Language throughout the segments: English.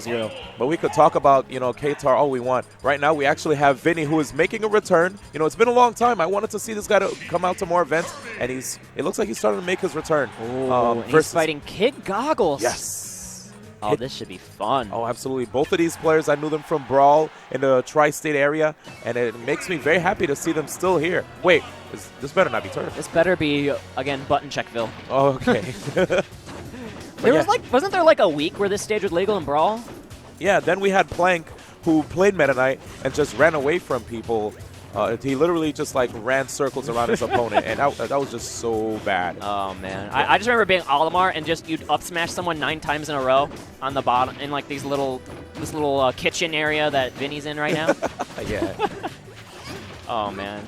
0. But we could talk about, K.I.D all we want. Right now, we actually have Vinnie, who is making a return. It's been a long time. I wanted to see this guy to come out to more events, and it looks like he's starting to make his return. He's fighting Kid Goggles. Yes. Oh, this should be fun. Oh, absolutely. Both of these players, I knew them from Brawl in the tri-state area, and it makes me very happy to see them still here. Wait, this better not be Turf. This better be, again, Button Checkville. Oh, okay. Wasn't there like a week where this stage was legal in Brawl? Yeah, then we had Plank, who played Meta Knight and just ran away from people. He literally just ran circles around his opponent, and that was just so bad. Oh man, I just remember being Olimar and you'd up smash someone 9 times in a row on the bottom in like this little kitchen area that Vinny's in right now. Yeah. Oh man,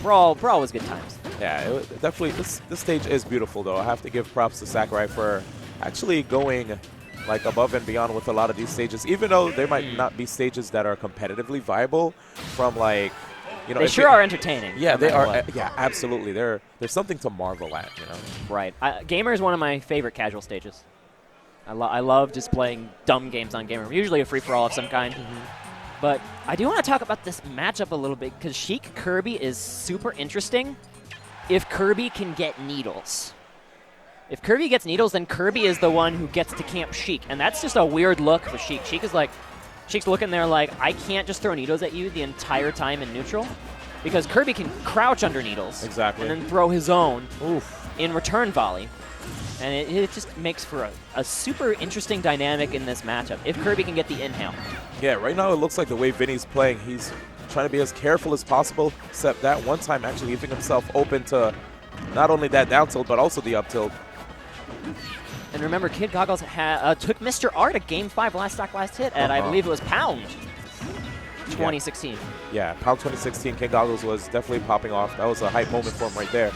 Brawl was good times. Yeah, definitely. This stage is beautiful though. I have to give props to Sakurai for actually going above and beyond with a lot of these stages, even though there might not be stages that are competitively viable from they sure are entertaining. Yeah, they are. Yeah, absolutely. There's something to marvel at, Right. Gamer is one of my favorite casual stages. I love just playing dumb games on Gamer, usually a free-for-all of some kind. But I do want to talk about this matchup a little bit because Sheik Kirby is super interesting if Kirby can get needles. If Kirby gets needles, then Kirby is the one who gets to camp Sheik, and that's just a weird look for Sheik. Sheik's looking there like, I can't just throw needles at you the entire time in neutral, because Kirby can crouch under needles. Exactly. And then throw his own in return volley. And it just makes for a super interesting dynamic in this matchup, if Kirby can get the inhale. Yeah, right now it looks like the way Vinny's playing, he's trying to be as careful as possible, except that one time actually leaving himself open to not only that down tilt, but also the up tilt. And remember, Kid Goggles took Mr. R to Game 5 last hit at, I believe it was Pound 2016. Yeah, Pound 2016, Kid Goggles was definitely popping off. That was a hype moment for him right there.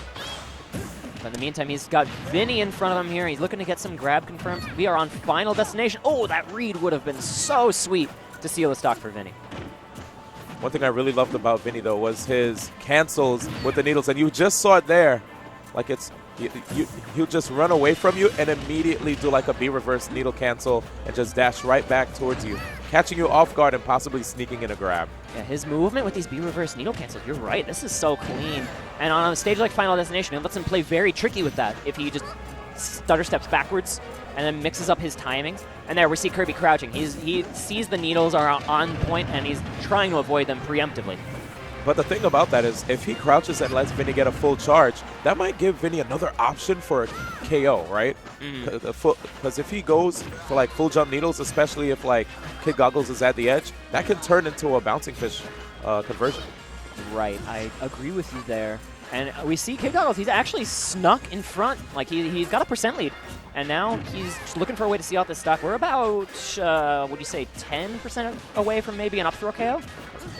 But in the meantime, he's got Vinny in front of him here. He's looking to get some grab confirmed. We are on final destination. Oh, that read would have been so sweet to seal the stock for Vinny. One thing I really loved about Vinny, though, was his cancels with the needles. And you just saw it there. He'll just run away from you and immediately do a B reverse needle cancel and just dash right back towards you, catching you off guard and possibly sneaking in a grab. Yeah, his movement with these B reverse needle cancels, you're right, this is so clean. And on a stage like Final Destination, it lets him play very tricky with that if he just stutter steps backwards and then mixes up his timings. And there we see Kirby crouching. He sees the needles are on point and he's trying to avoid them preemptively. But the thing about that is, if he crouches and lets Vinny get a full charge, that might give Vinny another option for a KO, right? Because if he goes for full jump needles, especially if Kid Goggles is at the edge, that can turn into a bouncing fish conversion. Right, I agree with you there. And we see Kid Goggles, he's actually snuck in front. He's got a % lead. And now he's just looking for a way to see out this stock. We're about, would you say, 10% away from maybe an up throw KO?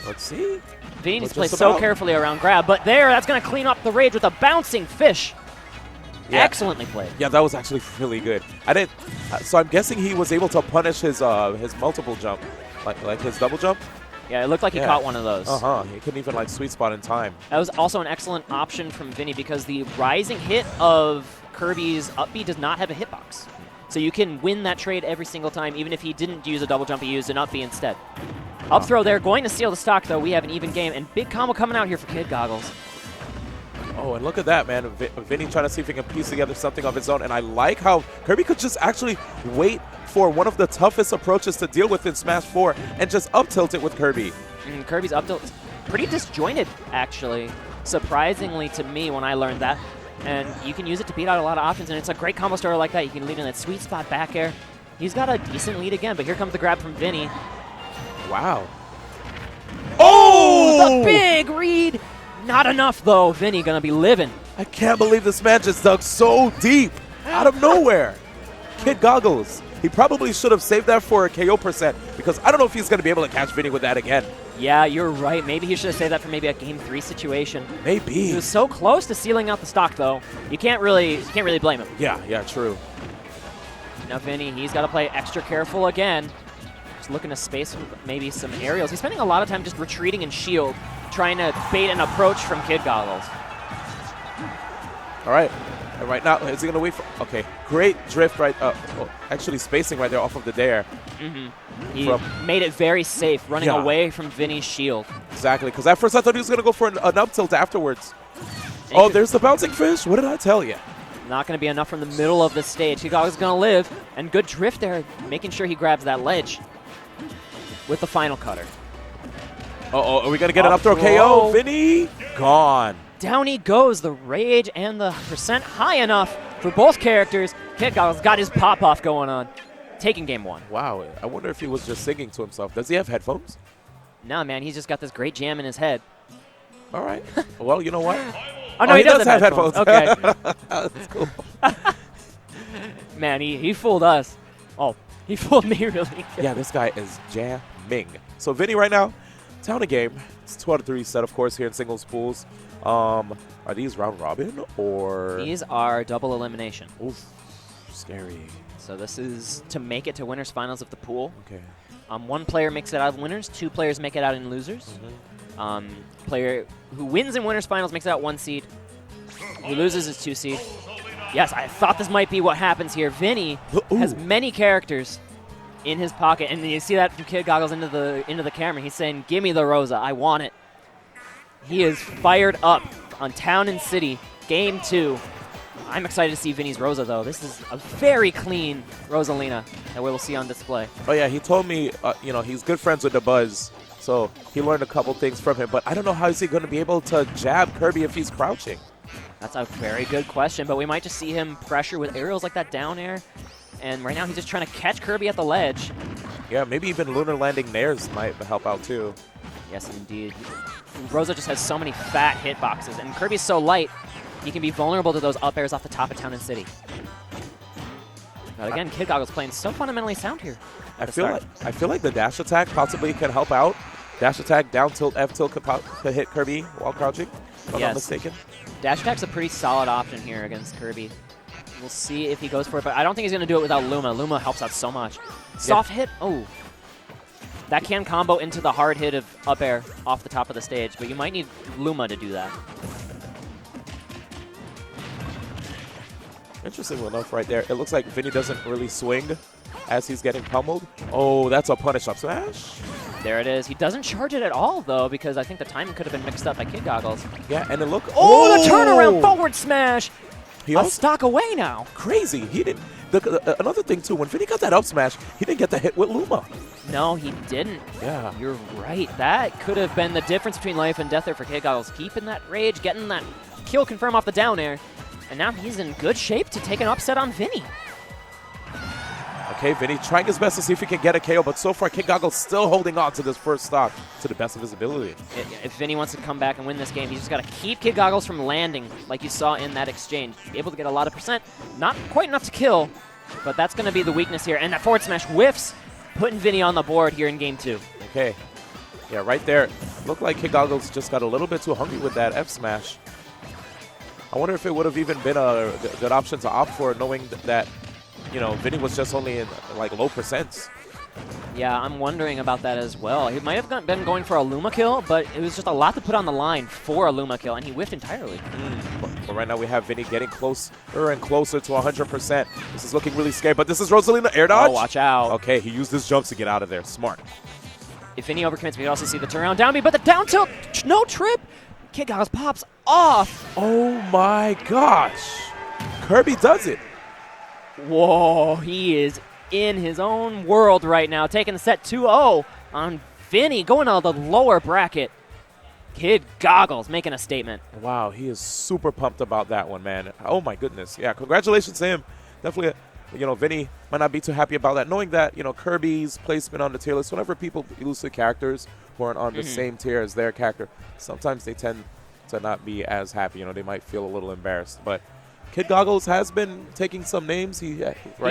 Let's see. Vinny needs to play so carefully around grab, but that's going to clean up the rage with a bouncing fish. Yeah. Excellently played. Yeah, that was actually really good. So I'm guessing he was able to punish his multiple jump, like his double jump. Yeah, it looked like he caught one of those. He couldn't even sweet spot in time. That was also an excellent option from Vinny because the rising hit of Kirby's up B does not have a hitbox. So you can win that trade every single time, even if he didn't use a double jump, he used an up B instead. Up throw there, going to steal the stock though. We have an even game, and big combo coming out here for Kid Goggles. Oh, and look at that, man. Vinny trying to see if he can piece together something of his own, and I like how Kirby could just actually wait for one of the toughest approaches to deal with in Smash 4 and just up tilt it with Kirby. Kirby's up tilt is pretty disjointed, actually, surprisingly to me when I learned that. And you can use it to beat out a lot of options, and it's a great combo starter like that. You can lead in that sweet spot back air. He's got a decent lead again, but here comes the grab from Vinny. Wow. Oh! The big read! Not enough, though. Vinny gonna be living. I can't believe this man just dug so deep out of nowhere. Kid Goggles. He probably should have saved that for a KO %, because I don't know if he's going to be able to catch Vinny with that again. Yeah, you're right. Maybe he should have saved that for maybe a Game 3 situation. Maybe. He was so close to sealing out the stock, though. You can't really blame him. Yeah, true. Now Vinny, he's got to play extra careful again. Just looking to space maybe some aerials. He's spending a lot of time just retreating and shield, trying to bait an approach from Kid Goggles. All right. And right now, is he going to wait for... Okay, great drift right... actually spacing right there off of the dare. He made it very safe, running away from Vinnie's shield. Exactly, because at first I thought he was going to go for an up tilt afterwards. Oh, there's the bouncing fish. What did I tell you? Not going to be enough from the middle of the stage. Kid-Goggles going to live, and good drift there, making sure he grabs that ledge with the final cutter. Uh-oh, are we going to get an up throw KO? Vinnie, gone. Down he goes. The rage and the percent high enough for both characters. Kid-Goggles got his pop-off going on, taking game 1. Wow, I wonder if he was just singing to himself. Does he have headphones? No, man, he's just got this great jam in his head. All right. Well, you know what? Oh, no, he does have headphones. Okay. That's cool. Man, he fooled us. Oh, he fooled me really good. Yeah, this guy is jamming. So Vinnie right now, down a game. It's 2 out of 3 set, of course, here in singles pools. Are these round robin or? These are double elimination. Oof, scary. So this is to make it to winners finals of the pool. Okay. 1 player makes it out of winners. 2 players make it out in losers. Player who wins in winners finals makes it out 1 seed. Who loses is 2 seed. Yes, I thought this might be what happens here. Vinnie has many characters in his pocket, and you see that from Kid-Goggles into the camera. He's saying, "Give me the Rosa, I want it." He is fired up on Town and City, game 2. I'm excited to see Vinnie's Rosa, though. This is a very clean Rosalina that we will see on display. Oh, yeah, he told me, you know, he's good friends with the Buzz, so he learned a couple things from him. But I don't know how is he going to be able to jab Kirby if he's crouching. That's a very good question, but we might just see him pressure with aerials like that down air. And right now he's just trying to catch Kirby at the ledge. Yeah, maybe even lunar landing nairs might help out, too. Yes, indeed. Rosa just has so many fat hitboxes, and Kirby's so light, he can be vulnerable to those up airs off the top of Town and City. But again, Kid-Goggles playing so fundamentally sound here. I feel like the dash attack possibly can help out. Dash attack, down tilt, F tilt could hit Kirby while crouching, if I'm not mistaken. Dash attack's a pretty solid option here against Kirby. We'll see if he goes for it, but I don't think he's going to do it without Luma. Luma helps out so much. Soft hit, oh. That can combo into the hard hit of up air off the top of the stage, but you might need Luma to do that. Interesting enough right there. It looks like Vinnie doesn't really swing as he's getting pummeled. Oh, that's a punish up smash. There it is. He doesn't charge it at all, though, because I think the timing could have been mixed up by Kid-Goggles. Yeah, and it looked... Oh, the turnaround forward smash! He a stock away now. Crazy. He didn't... another thing, too, when Vinnie got that up smash, he didn't get the hit with Luma. No, he didn't. Yeah. You're right. That could have been the difference between life and death there for Kid-Goggles. Keeping that rage, getting that kill confirm off the down air, and now he's in good shape to take an upset on Vinnie. Okay, Vinnie trying his best to see if he can get a KO, but so far Kid-Goggles still holding on to this first stock to the best of his ability. If Vinnie wants to come back and win this game, he's just got to keep Kid-Goggles from landing like you saw in that exchange. Be able to get a lot of percent. Not quite enough to kill, but that's going to be the weakness here. And that forward smash whiffs, putting Vinnie on the board here in game 2. Okay. Yeah, right there. Looked like Kid-Goggles just got a little bit too hungry with that F smash. I wonder if it would have even been a good option to opt for, knowing that, you know, Vinnie was just only in like low percents. Yeah, I'm wondering about that as well. He might have been going for a Luma kill, but it was just a lot to put on the line for a Luma kill, and he whiffed entirely. But right now we have Vinnie getting closer and closer to 100%. This is looking really scary, but this is Rosalina air dodge. Oh, watch out. Okay, he used his jumps to get out of there. Smart. If Vinnie overcommits, we also see the turnaround down B, but the down tilt, no trip. Kid-Goggles pops off. Oh my gosh. Kirby does it. Whoa, he is in his own world right now, taking the set 2-0 on Vinnie, going out of the lower bracket. Kid-Goggles making a statement. Wow, he is super pumped about that one, man. Oh my goodness. Yeah, congratulations to him. Definitely, you know, Vinnie might not be too happy about that, knowing that, you know, Kirby's placement on the tier list, whenever people lose to characters who aren't on the same tier as their character, sometimes they tend to not be as happy. You know, they might feel a little embarrassed. But Kid-Goggles has been taking some names. He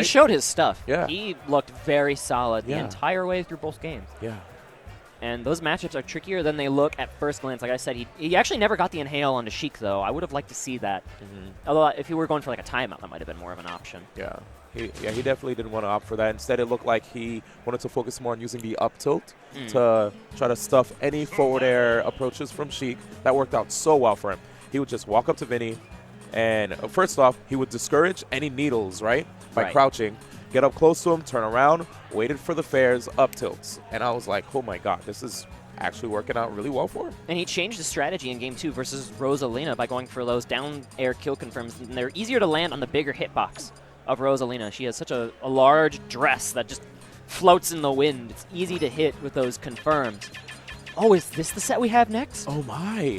showed his stuff. Yeah. He looked very solid the entire way through both games. Yeah. And those matchups are trickier than they look at first glance. Like I said, he actually never got the inhale onto Sheik, though. I would have liked to see that. Although if he were going for like a timeout, that might have been more of an option. Yeah. He definitely didn't want to opt for that. Instead, it looked like he wanted to focus more on using the up tilt to try to stuff any forward air approaches from Sheik. That worked out so well for him. He would just walk up to Vinnie, and first off, he would discourage any needles, right, by crouching. get up close to him, turn around, waited for the fares, up tilts. And I was like, oh my god, this is actually working out really well for him. And he changed his strategy in game 2 versus Rosalina by going for those down air kill confirms. And they're easier to land on the bigger hitbox of Rosalina. She has such a large dress that just floats in the wind. It's easy to hit with those confirms. Oh, is this the set we have next? Oh my.